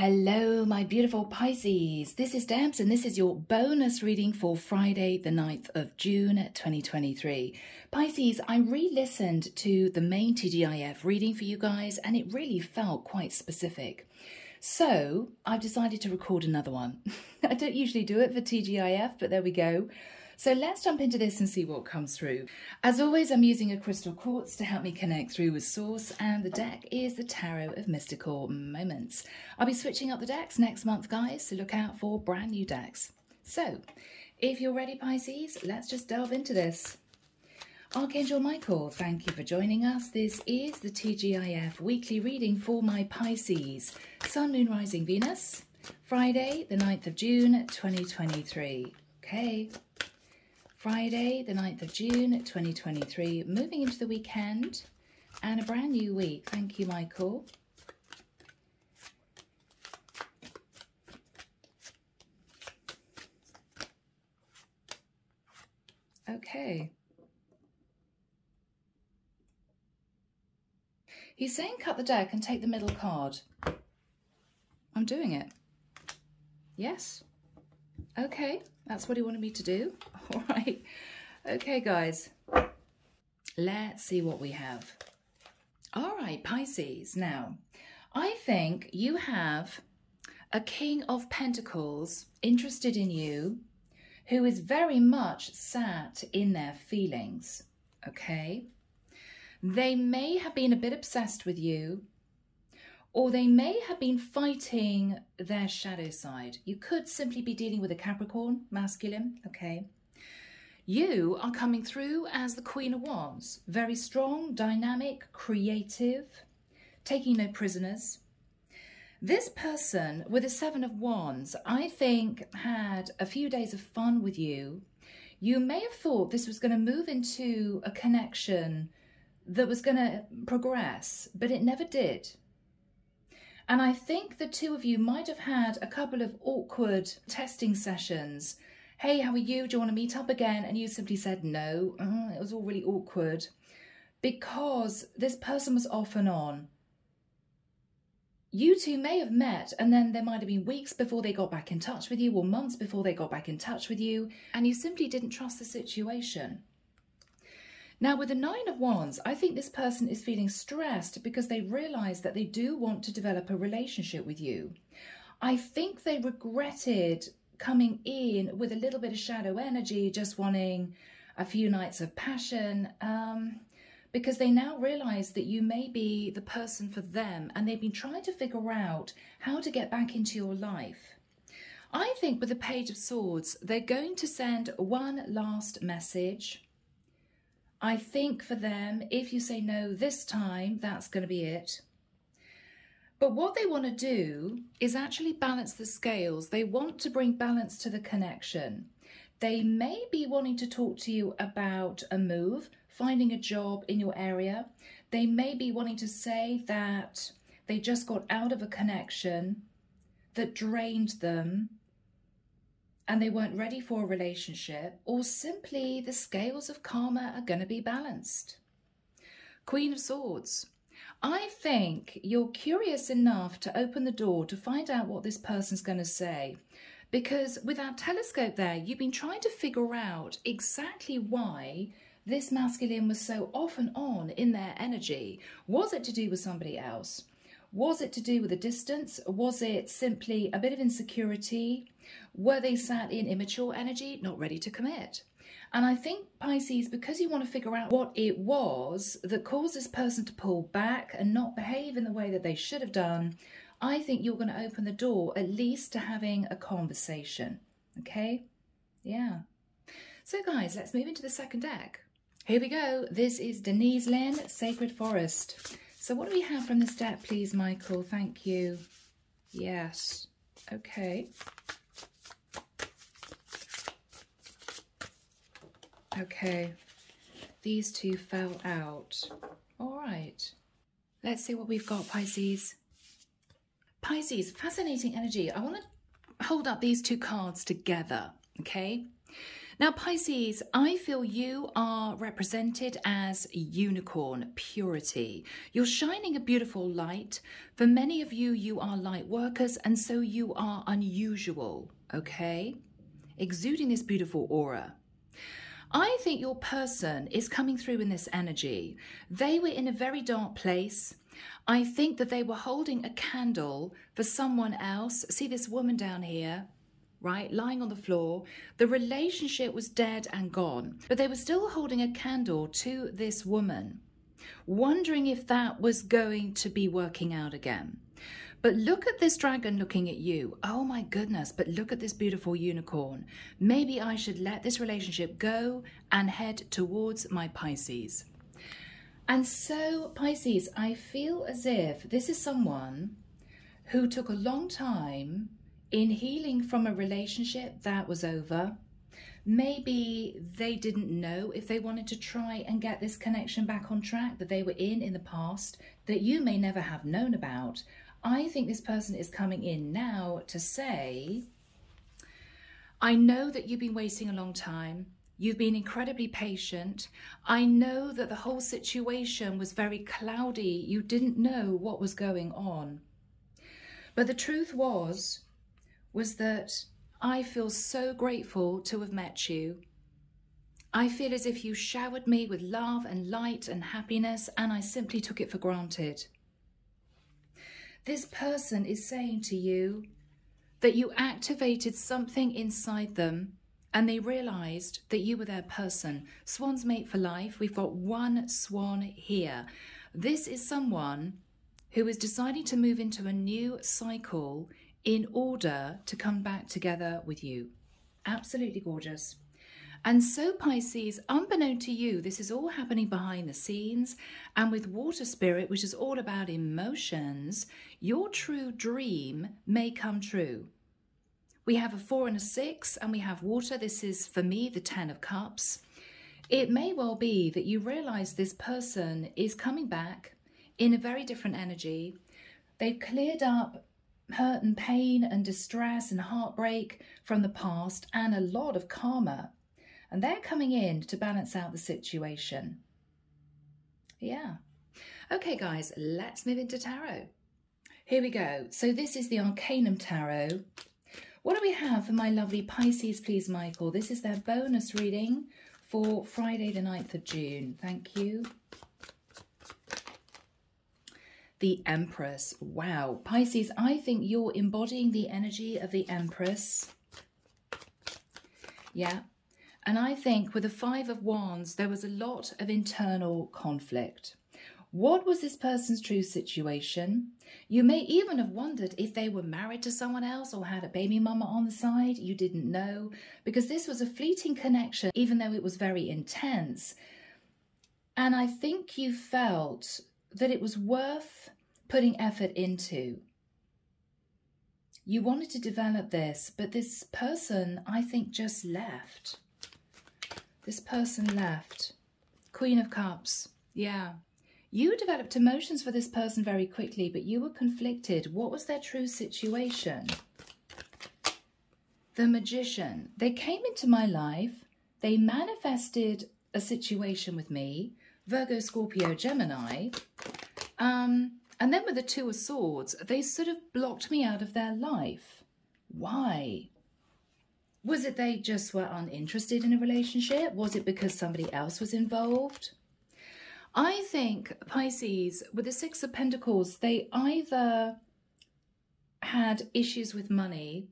Hello, my beautiful Pisces. This is Debs and this is your bonus reading for Friday, the 9th of June, 2023. Pisces, I re-listened to the main T.G.I.F reading for you guys and it really felt quite specific. So I've decided to record another one. I don't usually do it for T.G.I.F, but there we go. So let's jump into this and see what comes through. As always, I'm using a crystal quartz to help me connect through with source, and the deck is the Tarot of Mystical Moments. I'll be switching up the decks next month, guys, so look out for brand new decks. So, if you're ready, Pisces, let's just delve into this. Archangel Michael, thank you for joining us. This is the T.G.I.F weekly reading for my Pisces. Sun, Moon, Rising, Venus. Friday, the 9th of June, 2023. Okay. Friday, the 9th of June, 2023, moving into the weekend and a brand new week. Thank you, Michael. Okay. He's saying cut the deck and take the middle card. I'm doing it. Yes. Okay, that's what he wanted me to do. All right. Okay, guys. Let's see what we have. All right, Pisces. Now, I think you have a King of Pentacles interested in you who is very much sat in their feelings, okay? They may have been a bit obsessed with you, or they may have been fighting their shadow side. You could simply be dealing with a Capricorn, masculine, okay? You are coming through as the Queen of Wands. Very strong, dynamic, creative, taking no prisoners. This person with the Seven of Wands, I think, had a few days of fun with you. You may have thought this was going to move into a connection that was going to progress, but it never did. And I think the two of you might have had a couple of awkward testing sessions. Hey, how are you? Do you want to meet up again? And you simply said no. It was all really awkward because this person was off and on. You two may have met and then there might have been weeks before they got back in touch with you or months before they got back in touch with you, and you simply didn't trust the situation. Now, with the Nine of Wands, I think this person is feeling stressed because they realise that they do want to develop a relationship with you. I think they regretted coming in with a little bit of shadow energy, just wanting a few nights of passion, because they now realise that you may be the person for them, and they've been trying to figure out how to get back into your life. I think with the Page of Swords, they're going to send one last message. I think for them, if you say no this time, that's going to be it. But what they want to do is actually balance the scales. They want to bring balance to the connection. They may be wanting to talk to you about a move, finding a job in your area. They may be wanting to say that they just got out of a connection that drained them and they weren't ready for a relationship, or simply the scales of karma are going to be balanced. Queen of Swords. I think you're curious enough to open the door to find out what this person's going to say, because with our telescope there, you've been trying to figure out exactly why this masculine was so off and on in their energy. Was it to do with somebody else? Was it to do with the distance? Was it simply a bit of insecurity? Were they sat in immature energy, not ready to commit? And I think, Pisces, because you want to figure out what it was that caused this person to pull back and not behave in the way that they should have done, I think you're going to open the door at least to having a conversation. Okay? Yeah. So guys, let's move into the second deck. Here we go. This is Denise, Linn, Sacred Forest. So what do we have from this deck, please, Michael? Thank you. Yes. Okay. Okay. These two fell out. All right. Let's see what we've got, Pisces. Pisces, fascinating energy. I want to hold up these two cards together, okay? Now, Pisces, I feel you are represented as unicorn, purity. You're shining a beautiful light. For many of you, you are light workers, and so you are unusual, okay? Exuding this beautiful aura. I think your person is coming through in this energy. They were in a very dark place. I think that they were holding a candle for someone else. See this woman down here? Right, lying on the floor. The relationship was dead and gone, but they were still holding a candle to this woman, wondering if that was going to be working out again. But look at this dragon looking at you. Oh my goodness, but look at this beautiful unicorn. Maybe I should let this relationship go and head towards my Pisces. And so, Pisces, I feel as if this is someone who took a long time in healing from a relationship that was over. Maybe they didn't know if they wanted to try and get this connection back on track that they were in the past, that you may never have known about. I think this person is coming in now to say, I know that you've been waiting a long time. You've been incredibly patient. I know that the whole situation was very cloudy. You didn't know what was going on. But the truth was that I feel so grateful to have met you. I feel as if you showered me with love and light and happiness, and I simply took it for granted. This person is saying to you that you activated something inside them and they realized that you were their person. Swan's mate for life. We've got one swan here. This is someone who is deciding to move into a new cycle in order to come back together with you. Absolutely gorgeous. And so, Pisces, unbeknown to you, this is all happening behind the scenes. And with water spirit, which is all about emotions, your true dream may come true. We have a 4 and a 6, and we have water. This is, for me, the 10 of Cups. It may well be that you realize this person is coming back in a very different energy. They've cleared up hurt and pain and distress and heartbreak from the past and a lot of karma. And they're coming in to balance out the situation. Yeah. Okay, guys, let's move into tarot. Here we go. So this is the Arcanum Tarot. What do we have for my lovely Pisces, please, Michael? This is their bonus reading for Friday the 9th of June. Thank you. The Empress. Wow. Pisces, I think you're embodying the energy of the Empress. Yeah. And I think with the 5 of Wands, there was a lot of internal conflict. What was this person's true situation? You may even have wondered if they were married to someone else or had a baby mama on the side. You didn't know, because this was a fleeting connection, even though it was very intense. And I think you felt that it was worth putting effort into. You wanted to develop this, but this person, I think, just left. This person left. Queen of Cups. Yeah. You developed emotions for this person very quickly, but you were conflicted. What was their true situation? The Magician. They came into my life. They manifested a situation with me. Virgo, Scorpio, Gemini. And then with the 2 of Swords, they sort of blocked me out of their life. Why? Was it they just were uninterested in a relationship? Was it because somebody else was involved? I think, Pisces, with the 6 of Pentacles, they either had issues with money,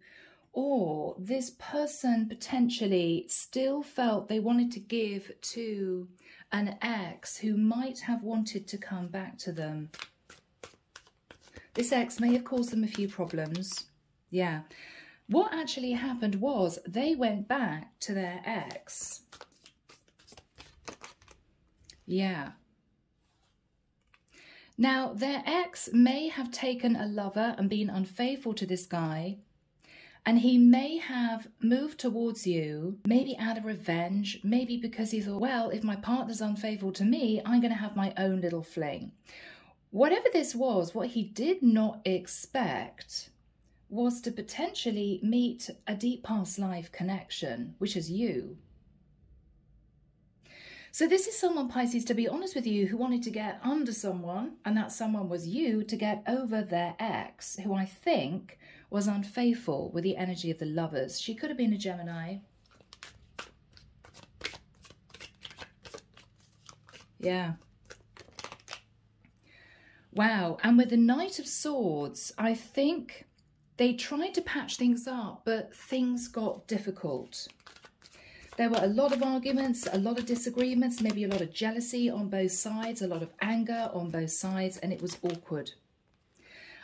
or this person potentially still felt they wanted to give to an ex who might have wanted to come back to them. This ex may have caused them a few problems. Yeah. What actually happened was they went back to their ex. Yeah. Now, their ex may have taken a lover and been unfaithful to this guy, and he may have moved towards you, maybe out of revenge, maybe because he thought, well, if my partner's unfaithful to me, I'm going to have my own little fling. Whatever this was, what he did not expect was to potentially meet a deep past life connection, which is you. So this is someone, Pisces, to be honest with you, who wanted to get under someone, and that someone was you, to get over their ex, who I think was unfaithful with the energy of the Lovers. She could have been a Gemini. Yeah. Wow. And with the Knight of Swords, I think they tried to patch things up, but things got difficult. There were a lot of arguments, a lot of disagreements, maybe a lot of jealousy on both sides, a lot of anger on both sides, and it was awkward.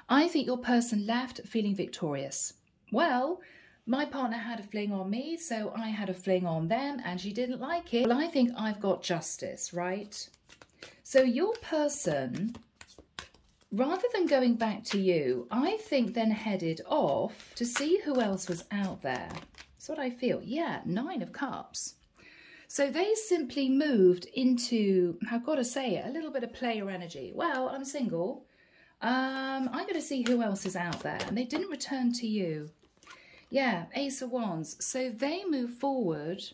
I think your person left feeling victorious. Well, my partner had a fling on me, so I had a fling on them, and she didn't like it. Well, I think I've got justice, right? So your person, rather than going back to you, I think then headed off to see who else was out there. That's what I feel. Yeah, 9 of Cups. So they simply moved into, I've got to say it, a little bit of player energy. Well, I'm single. I'm going to see who else is out there. And they didn't return to you. Yeah, Ace of Wands. So they move forward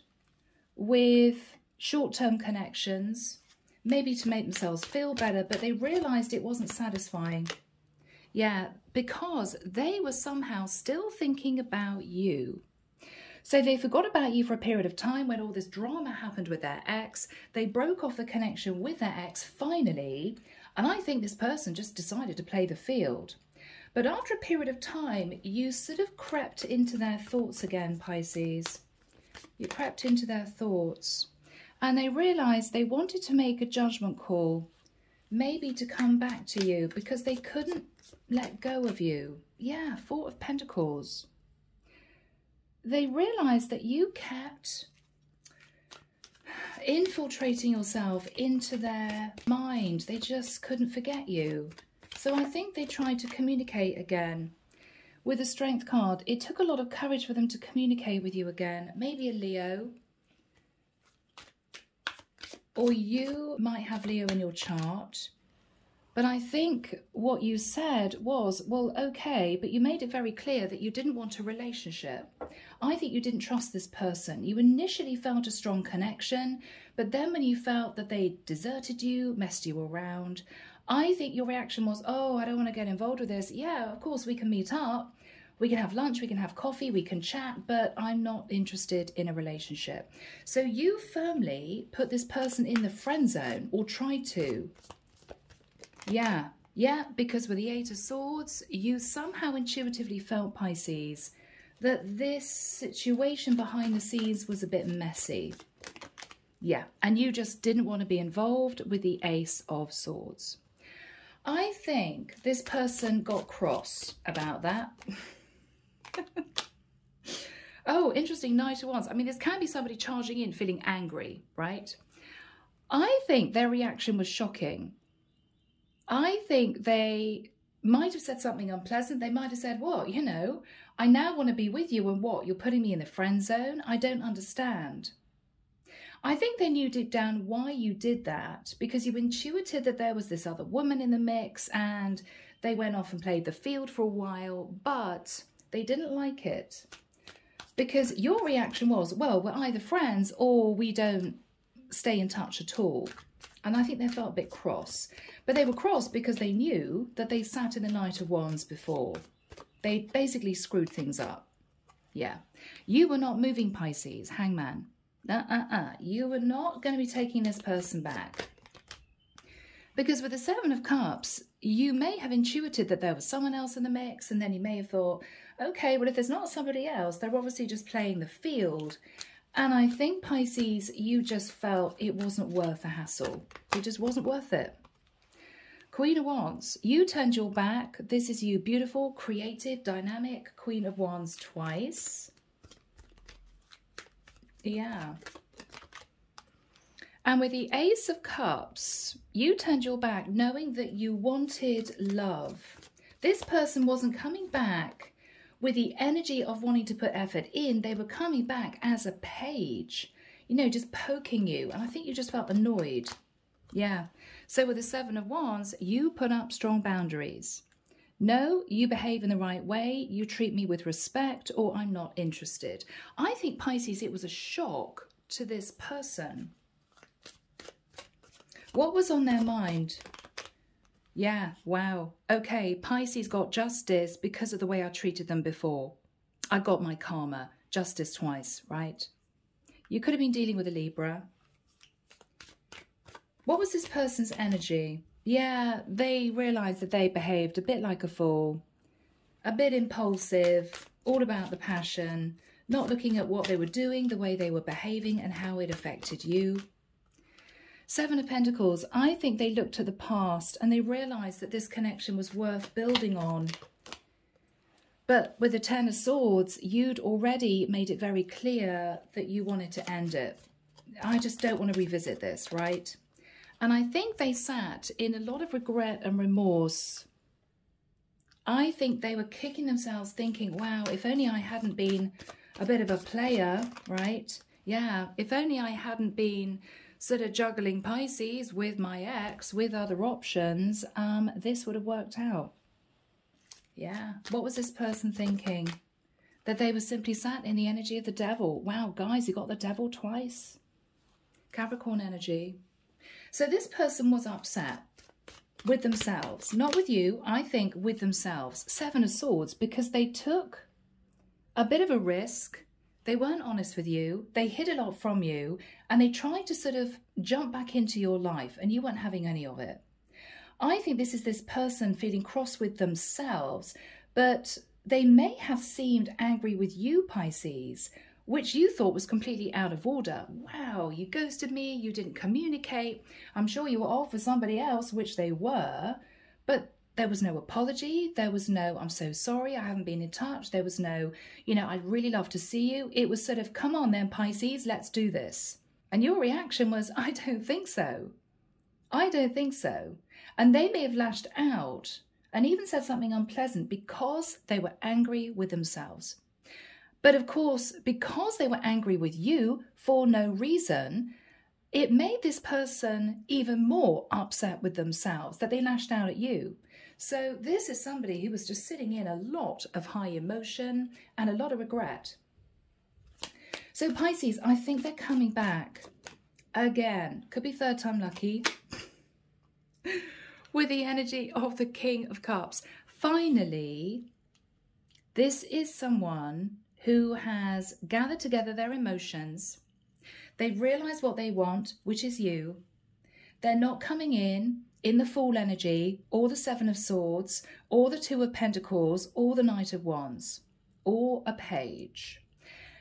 with short-term connections, maybe to make themselves feel better, but they realised it wasn't satisfying. Yeah, because they were somehow still thinking about you. So they forgot about you for a period of time when all this drama happened with their ex. They broke off the connection with their ex finally, and I think this person just decided to play the field. But after a period of time, you sort of crept into their thoughts again, Pisces. You crept into their thoughts. And they realised they wanted to make a judgment call, maybe to come back to you, because they couldn't let go of you. Yeah, 4 of Pentacles. They realised that you kept infiltrating yourself into their mind. They just couldn't forget you. So I think they tried to communicate again. With the Strength card, it took a lot of courage for them to communicate with you again. Maybe a Leo. Or you might have Leo in your chart. But I think what you said was, well, okay, but you made it very clear that you didn't want a relationship. I think you didn't trust this person. You initially felt a strong connection, but then when you felt that they deserted you, messed you around, I think your reaction was, oh, I don't want to get involved with this. Yeah, of course, we can meet up. We can have lunch, we can have coffee, we can chat, but I'm not interested in a relationship. So you firmly put this person in the friend zone, or tried to. Yeah, because with the 8 of Swords, you somehow intuitively felt, Pisces, that this situation behind the scenes was a bit messy. Yeah, and you just didn't want to be involved with the Ace of Swords. I think this person got cross about that. Oh, interesting, Knight of Wands. I mean, this can be somebody charging in, feeling angry, right? I think their reaction was shocking. I think they might have said something unpleasant. They might have said, well, you know, I now want to be with you, and what? You're putting me in the friend zone? I don't understand. I think they knew deep down why you did that, because you intuited that there was this other woman in the mix, and they went off and played the field for a while, but they didn't like it. Because your reaction was, well, we're either friends or we don't stay in touch at all. And I think they felt a bit cross. But they were cross because they knew that they sat in the Knight of Wands before. They basically screwed things up. Yeah. You were not moving, Pisces. Hangman. You were not going to be taking this person back. Because with the 7 of Cups, you may have intuited that there was someone else in the mix, and then you may have thought, okay, well, if there's not somebody else, they're obviously just playing the field. And I think, Pisces, you just felt it wasn't worth the hassle. It just wasn't worth it. Queen of Wands, you turned your back. This is you, beautiful, creative, dynamic Queen of Wands twice. Yeah. And with the Ace of Cups, you turned your back knowing that you wanted love. This person wasn't coming back with the energy of wanting to put effort in. They were coming back as a page, you know, just poking you. And I think you just felt annoyed. Yeah. So with the 7 of Wands, you put up strong boundaries. No, you behave in the right way. You treat me with respect, or I'm not interested. I think, Pisces, it was a shock to this person. What was on their mind? Yeah, wow. Okay, Pisces got justice because of the way I treated them before. I got my karma, justice twice, right? You could have been dealing with a Libra. What was this person's energy? Yeah, they realised that they behaved a bit like a fool, a bit impulsive, all about the passion, not looking at what they were doing, the way they were behaving and how it affected you. Seven of Pentacles, I think they looked at the past and they realised that this connection was worth building on. But with the Ten of Swords, you'd already made it very clear that you wanted to end it. I just don't want to revisit this, right? And I think they sat in a lot of regret and remorse. I think they were kicking themselves thinking, wow, if only I hadn't been a bit of a player, right? Yeah, if only I hadn't been sort of juggling Pisces with my ex, with other options, this would have worked out. Yeah, what was this person thinking? That they were simply sat in the energy of the devil. Wow, guys, you got the devil twice. Capricorn energy. So this person was upset with themselves, not with you, I think with themselves. Seven of Swords, because they took a bit of a risk. They weren't honest with you. They hid a lot from you and they tried to sort of jump back into your life and you weren't having any of it. I think this is this person feeling cross with themselves, but they may have seemed angry with you, Pisces, which you thought was completely out of order. Wow, you ghosted me, you didn't communicate. I'm sure you were off with somebody else, which they were, but there was no apology. There was no, I'm so sorry, I haven't been in touch. There was no, you know, I'd really love to see you. It was sort of, come on then, Pisces, let's do this. And your reaction was, I don't think so. I don't think so. And they may have lashed out and even said something unpleasant because they were angry with themselves. But of course, because they were angry with you for no reason, it made this person even more upset with themselves that they lashed out at you. So this is somebody who was just sitting in a lot of high emotion and a lot of regret. So Pisces, I think they're coming back again. Could be third time lucky. With the energy of the King of Cups. Finally, this is someone who has gathered together their emotions. They've realised what they want, which is you. They're not coming in the Fool energy, or the Seven of Swords, or the Two of Pentacles, or the Knight of Wands, or a Page.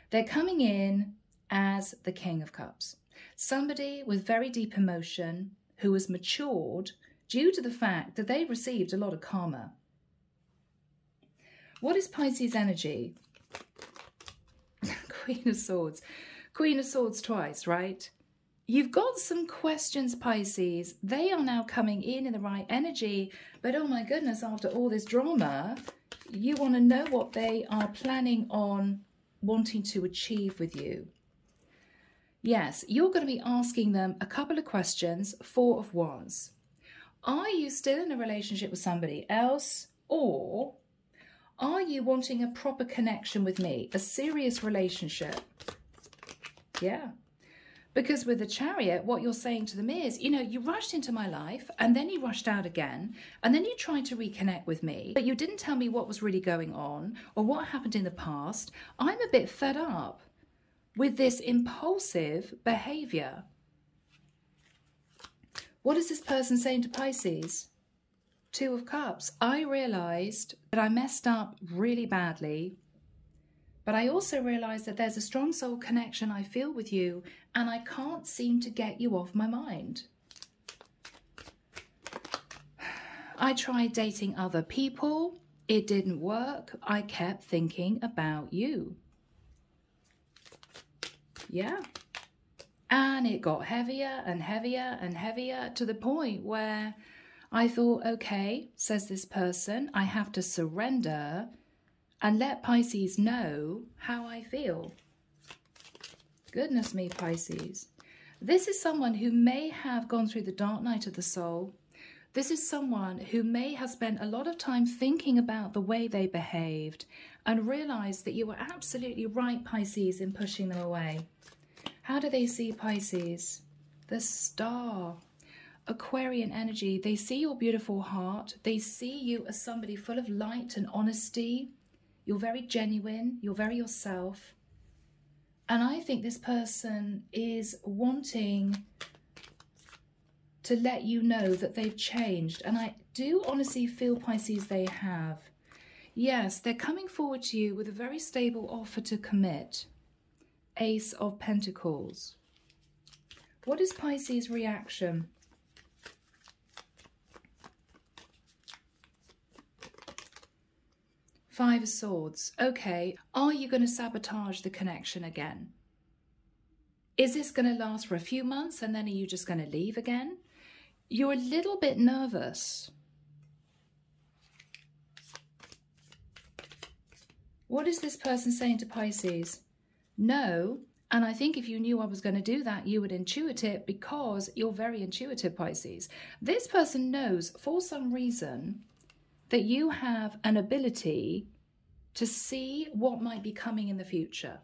They're coming in as the King of Cups. Somebody with very deep emotion who has matured due to the fact that they received a lot of karma. What is Pisces energy? Queen of Swords. Queen of Swords twice, right? You've got some questions, Pisces. They are now coming in the right energy. But oh my goodness, after all this drama, you want to know what they are planning on wanting to achieve with you. Yes, you're going to be asking them a couple of questions. Four of Wands. Are you still in a relationship with somebody else, or are you wanting a proper connection with me, a serious relationship? Yeah, because with the Chariot, what you're saying to them is, you know, you rushed into my life and then you rushed out again and then you tried to reconnect with me, but you didn't tell me what was really going on or what happened in the past. I'm a bit fed up with this impulsive behavior. What is this person saying to Pisces? Two of Cups. I realised that I messed up really badly, but I also realised that there's a strong soul connection I feel with you and I can't seem to get you off my mind. I tried dating other people. It didn't work. I kept thinking about you. Yeah. And it got heavier and heavier and heavier to the point where I thought, okay, says this person, I have to surrender and let Pisces know how I feel. Goodness me, Pisces. This is someone who may have gone through the dark night of the soul. This is someone who may have spent a lot of time thinking about the way they behaved and realized that you were absolutely right, Pisces, in pushing them away. How do they see Pisces? The Star. Aquarian energy. They see your beautiful heart. They see you as somebody full of light and honesty. You're very genuine. You're very yourself. And I think this person is wanting to let you know that they've changed. And I do honestly feel, Pisces, they have. Yes, they're coming forward to you with a very stable offer to commit. Ace of Pentacles. What is Pisces' reaction? Five of Swords. Okay, are you going to sabotage the connection again? Is this going to last for a few months and then are you just going to leave again? You're a little bit nervous. What is this person saying to Pisces? No, and I think if you knew I was going to do that, you would intuit it because you're very intuitive, Pisces. This person knows for some reason that you have an ability to see what might be coming in the future.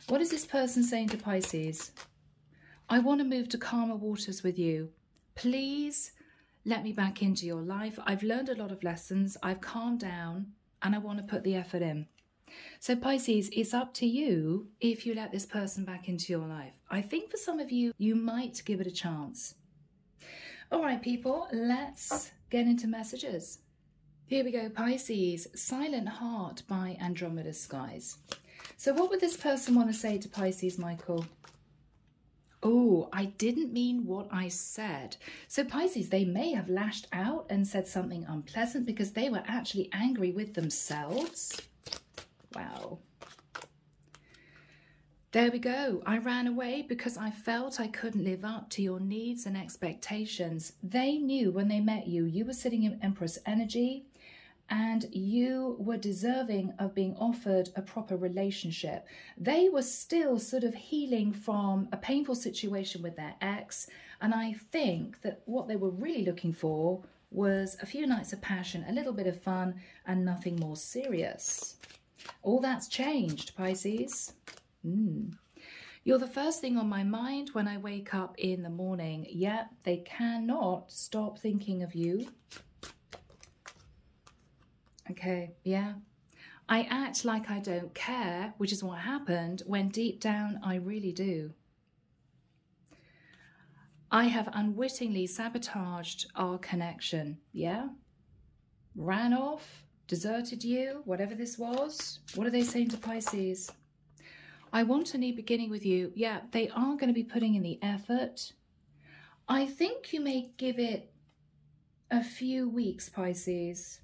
What is this person saying to Pisces? I want to move to calmer waters with you. Please let me back into your life. I've learned a lot of lessons. I've calmed down and I want to put the effort in. So Pisces, it's up to you if you let this person back into your life. I think for some of you, you might give it a chance. All right, people, let's get into messages. Here we go, Pisces. Silent Heart by Andromeda Skies. So what would this person want to say to Pisces, Michael? Oh, I didn't mean what I said. So Pisces, they may have lashed out and said something unpleasant because they were actually angry with themselves. Wow. There we go. I ran away because I felt I couldn't live up to your needs and expectations. They knew when they met you, you were sitting in Empress energy and you were deserving of being offered a proper relationship. They were still sort of healing from a painful situation with their ex. And I think that what they were really looking for was a few nights of passion, a little bit of fun, and nothing more serious. All that's changed, Pisces. You're the first thing on my mind when I wake up in the morning. Yeah, they cannot stop thinking of you. Okay, yeah. I act like I don't care, which is what happened when deep down I really do. I have unwittingly sabotaged our connection. Yeah? Ran off, deserted you, whatever this was. What are they saying to Pisces? I want a new beginning with you. Yeah, they are going to be putting in the effort. I think you may give it a few weeks, Pisces.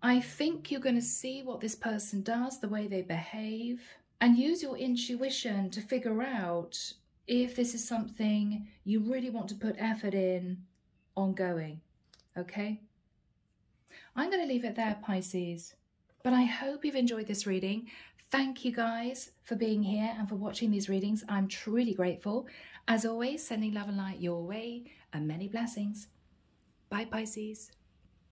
I think you're going to see what this person does, the way they behave, and use your intuition to figure out if this is something you really want to put effort in ongoing. Okay? I'm going to leave it there, Pisces. But I hope you've enjoyed this reading. Thank you guys for being here and for watching these readings. I'm truly grateful. As always, sending love and light your way and many blessings. Bye, Pisces.